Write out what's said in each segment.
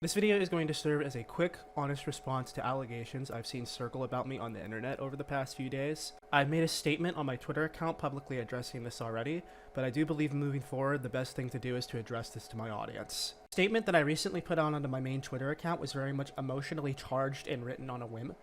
This video is going to serve as a quick, honest response to allegations I've seen circle about me on the internet over the past few days. I've made a statement on my Twitter account publicly addressing this already, but I do believe moving forward the best thing to do is to address this to my audience. The statement that I recently put on onto my main Twitter account was very much emotionally charged and written on a whim,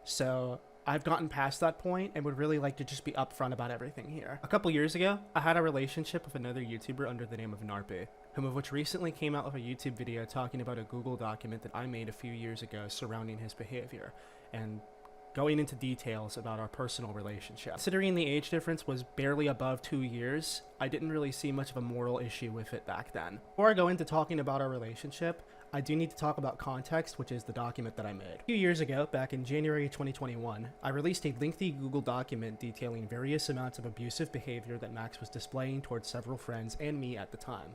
so I've gotten past that point and would really like to just be upfront about everything here. A couple years ago, I had a relationship with another YouTuber under the name of Narpe, whom of which recently came out with a YouTube video talking about a Google document that I made a few years ago surrounding his behavior, and going into details about our personal relationship. Considering the age difference was barely above 2 years, I didn't really see much of a moral issue with it back then. Before I go into talking about our relationship, I do need to talk about context, which is the document that I made. A few years ago, back in January 2021, I released a lengthy Google document detailing various amounts of abusive behavior that Max was displaying towards several friends and me at the time.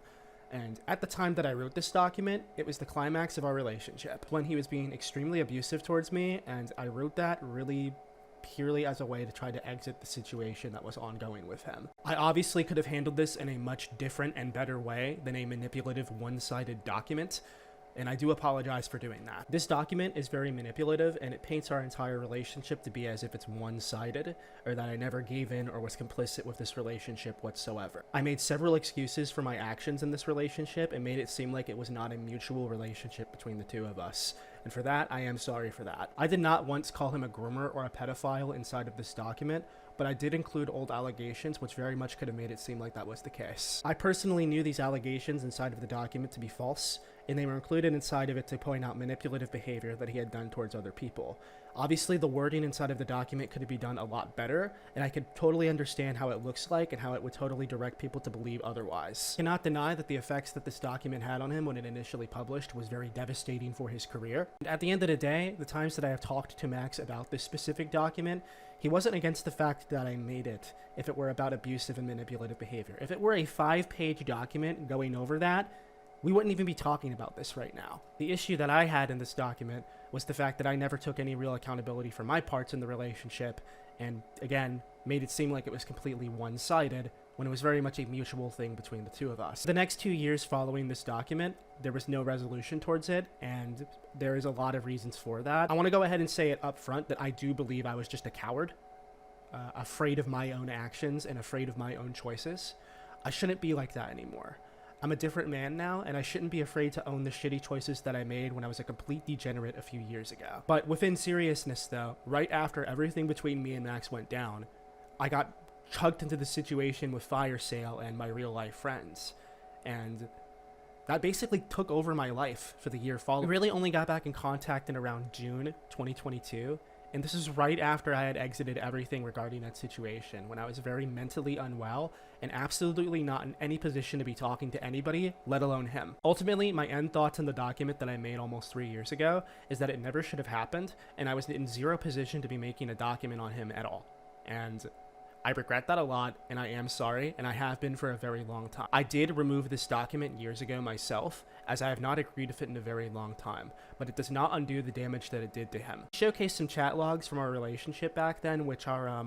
And at the time that I wrote this document, it was the climax of our relationship, when he was being extremely abusive towards me, and I wrote that really purely as a way to try to exit the situation that was ongoing with him. I obviously could have handled this in a much different and better way than a manipulative, one-sided document, and I do apologize for doing that. This document is very manipulative, and it paints our entire relationship to be as if it's one-sided, or that I never gave in or was complicit with this relationship whatsoever. I made several excuses for my actions in this relationship and made it seem like it was not a mutual relationship between the two of us. And for that, I am sorry for that. I did not once call him a groomer or a pedophile inside of this document, but I did include old allegations which very much could have made it seem like that was the case. I personally knew these allegations inside of the document to be false, and they were included inside of it to point out manipulative behavior that he had done towards other people. Obviously, the wording inside of the document could be done a lot better, and I could totally understand how it looks like and how it would totally direct people to believe otherwise. I cannot deny that the effects that this document had on him when it initially published was very devastating for his career. And at the end of the day, the times that I have talked to Max about this specific document, he wasn't against the fact that I made it if it were about abusive and manipulative behavior. If it were a 5-page document going over that, we wouldn't even be talking about this right now. The issue that I had in this document was the fact that I never took any real accountability for my parts in the relationship, and again, made it seem like it was completely one-sided when it was very much a mutual thing between the two of us. The next 2 years following this document, there was no resolution towards it, and there is a lot of reasons for that. I want to go ahead and say it up front that I do believe I was just a coward, afraid of my own actions and afraid of my own choices. I shouldn't be like that anymore. I'm a different man now, and I shouldn't be afraid to own the shitty choices that I made when I was a complete degenerate a few years ago. But within seriousness though, right after everything between me and Max went down, I got chugged into the situation with Fire Sale and my real life friends. And that basically took over my life for the year following. I really only got back in contact in around June 2022. And this is right after I had exited everything regarding that situation, when I was very mentally unwell and absolutely not in any position to be talking to anybody, let alone him. Ultimately, my end thoughts on the document that I made almost 3 years ago is that it never should have happened, and I was in zero position to be making a document on him at all. And I regret that a lot, and I am sorry, and I have been for a very long time. I did remove this document years ago myself, as I have not agreed with it in a very long time, but it does not undo the damage that it did to him. I showcased some chat logs from our relationship back then, which are,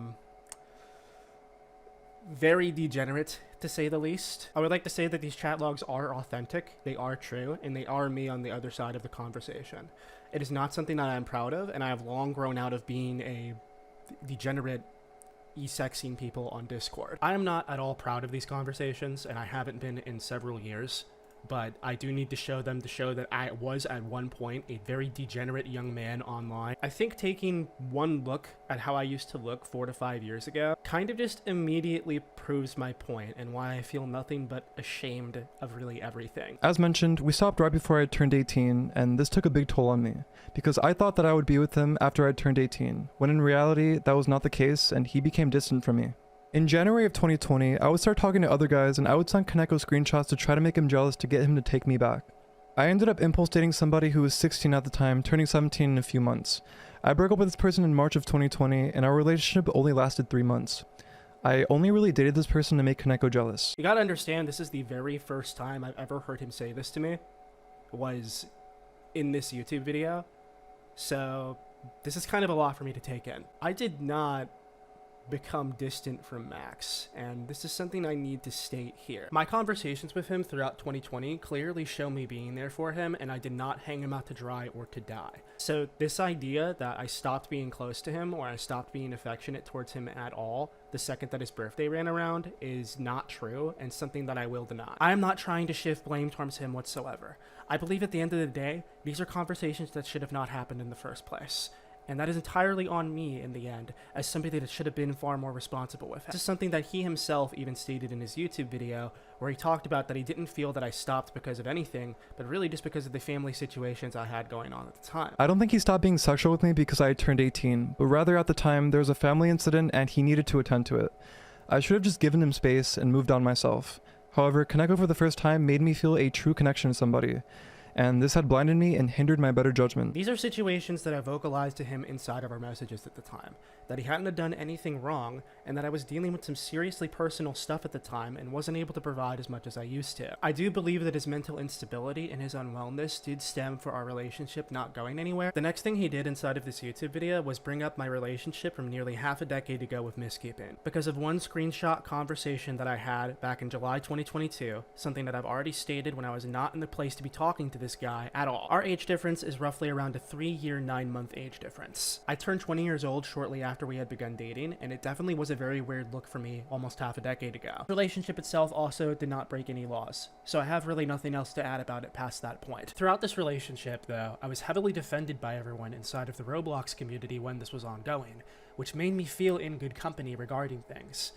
very degenerate, to say the least. I would like to say that these chat logs are authentic, they are true, and they are me on the other side of the conversation. It is not something that I'm proud of, and I have long grown out of being a degenerate e-sexing people on Discord. I am not at all proud of these conversations, and I haven't been in several years, but I do need to show them to show that I was at one point a very degenerate young man online. I think taking one look at how I used to look 4 to 5 years ago kind of just immediately proves my point and why I feel nothing but ashamed of really everything. As mentioned, we stopped right before I turned 18, and this took a big toll on me, because I thought that I would be with him after I turned 18, when in reality, that was not the case, and he became distant from me. In January of 2020, I would start talking to other guys, and I would send Koneko screenshots to try to make him jealous to get him to take me back. I ended up impulse dating somebody who was 16 at the time, turning 17 in a few months. I broke up with this person in March of 2020, and our relationship only lasted 3 months. I only really dated this person to make Koneko jealous. You gotta understand, this is the very first time I've ever heard him say this to me, was in this YouTube video, so this is kind of a lot for me to take in. I did not become distant from Max, and this is something I need to state here. My conversations with him throughout 2020 clearly show me being there for him, and I did not hang him out to dry or to die. So this idea that I stopped being close to him or I stopped being affectionate towards him at all the second that his birthday ran around is not true, and something that I will deny. I am not trying to shift blame towards him whatsoever. I believe at the end of the day, these are conversations that should have not happened in the first place. And that is entirely on me in the end, as somebody that should have been far more responsible with it. This is something that he himself even stated in his YouTube video, where he talked about that he didn't feel that I stopped because of anything, but really just because of the family situations I had going on at the time. I don't think he stopped being sexual with me because I had turned 18, but rather at the time there was a family incident and he needed to attend to it. I should have just given him space and moved on myself. However, Koneko for the first time made me feel a true connection to somebody, and this had blinded me and hindered my better judgment. These are situations that I vocalized to him inside of our messages at the time, that he hadn't done anything wrong, and that I was dealing with some seriously personal stuff at the time and wasn't able to provide as much as I used to. I do believe that his mental instability and his unwellness did stem for our relationship not going anywhere. The next thing he did inside of this YouTube video was bring up my relationship from nearly half a decade ago with Miss Keepin, because of one screenshot conversation that I had back in July 2022, something that I've already stated when I was not in the place to be talking to this guy at all. Our age difference is roughly around a 3-year, 9-month age difference. I turned 20 years old shortly after we had begun dating, and it definitely was a very weird look for me almost half a decade ago. The relationship itself also did not break any laws, so I have really nothing else to add about it past that point. Throughout this relationship, though, I was heavily defended by everyone inside of the Roblox community when this was ongoing, which made me feel in good company regarding things.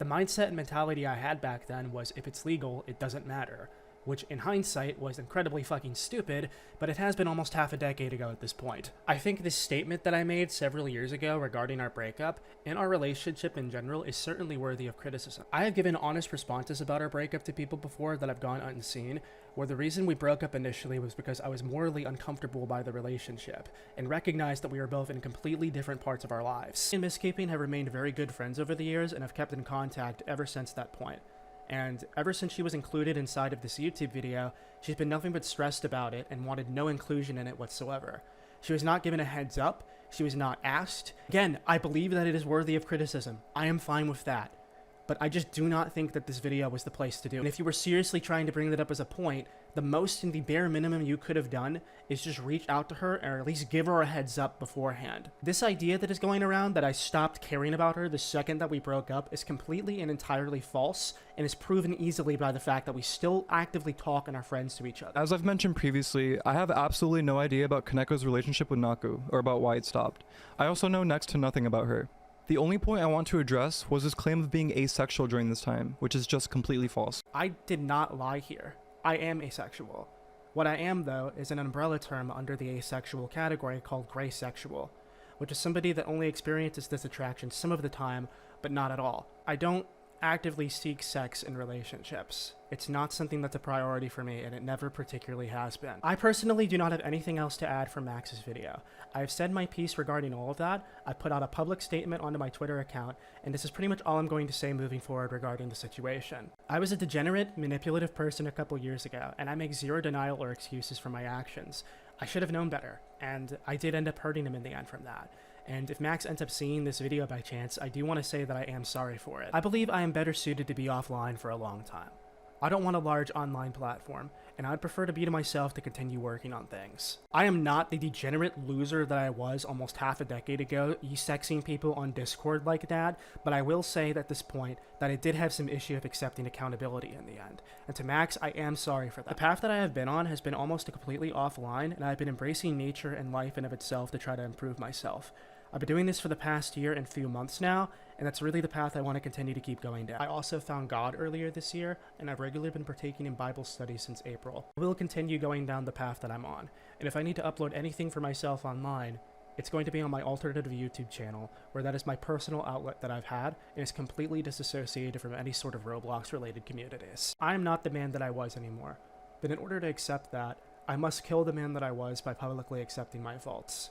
The mindset and mentality I had back then was if it's legal, it doesn't matter, which in hindsight was incredibly fucking stupid, but it has been almost half a decade ago at this point. I think this statement that I made several years ago regarding our breakup and our relationship in general is certainly worthy of criticism. I have given honest responses about our breakup to people before that have gone unseen, where the reason we broke up initially was because I was morally uncomfortable by the relationship, and recognized that we were both in completely different parts of our lives. Me and Miss Keeping have remained very good friends over the years and have kept in contact ever since that point. And ever since she was included inside of this YouTube video, she's been nothing but stressed about it and wanted no inclusion in it whatsoever. She was not given a heads up, she was not asked. Again, I believe that it is worthy of criticism. I am fine with that. But I just do not think that this video was the place to do. And if you were seriously trying to bring that up as a point, the most and the bare minimum you could have done is just reach out to her or at least give her a heads up beforehand. This idea that is going around that I stopped caring about her the second that we broke up is completely and entirely false, and is proven easily by the fact that we still actively talk and are friends to each other. As I've mentioned previously, I have absolutely no idea about Koneko's relationship with Naku, or about why it stopped. I also know next to nothing about her. The only point I want to address was his claim of being asexual during this time, which is just completely false. I did not lie here. I am asexual. What I am, though, is an umbrella term under the asexual category called gray sexual, which is somebody that only experiences this attraction some of the time, but not at all. I don't actively seek sex in relationships. It's not something that's a priority for me, and it never particularly has been. I personally do not have anything else to add from Max's video. I have said my piece regarding all of that. I put out a public statement onto my Twitter account, and this is pretty much all I'm going to say moving forward regarding the situation. I was a degenerate, manipulative person a couple years ago, and I make zero denial or excuses for my actions. I should have known better, and I did end up hurting him in the end from that. And if Max ends up seeing this video by chance, I do want to say that I am sorry for it. I believe I am better suited to be offline for a long time. I don't want a large online platform, and I'd prefer to be to myself to continue working on things. I am not the degenerate loser that I was almost half a decade ago, e-sexing people on Discord like that, but I will say at this point that I did have some issue of accepting accountability in the end. And to Max, I am sorry for that. The path that I have been on has been almost completely offline, and I've been embracing nature and life in of itself to try to improve myself. I've been doing this for the past year and few months now, and that's really the path I want to continue to keep going down. I also found God earlier this year, and I've regularly been partaking in Bible studies since April. I will continue going down the path that I'm on, and if I need to upload anything for myself online, it's going to be on my alternative YouTube channel, where that is my personal outlet that I've had, and is completely disassociated from any sort of Roblox-related communities. I am not the man that I was anymore, but in order to accept that, I must kill the man that I was by publicly accepting my faults.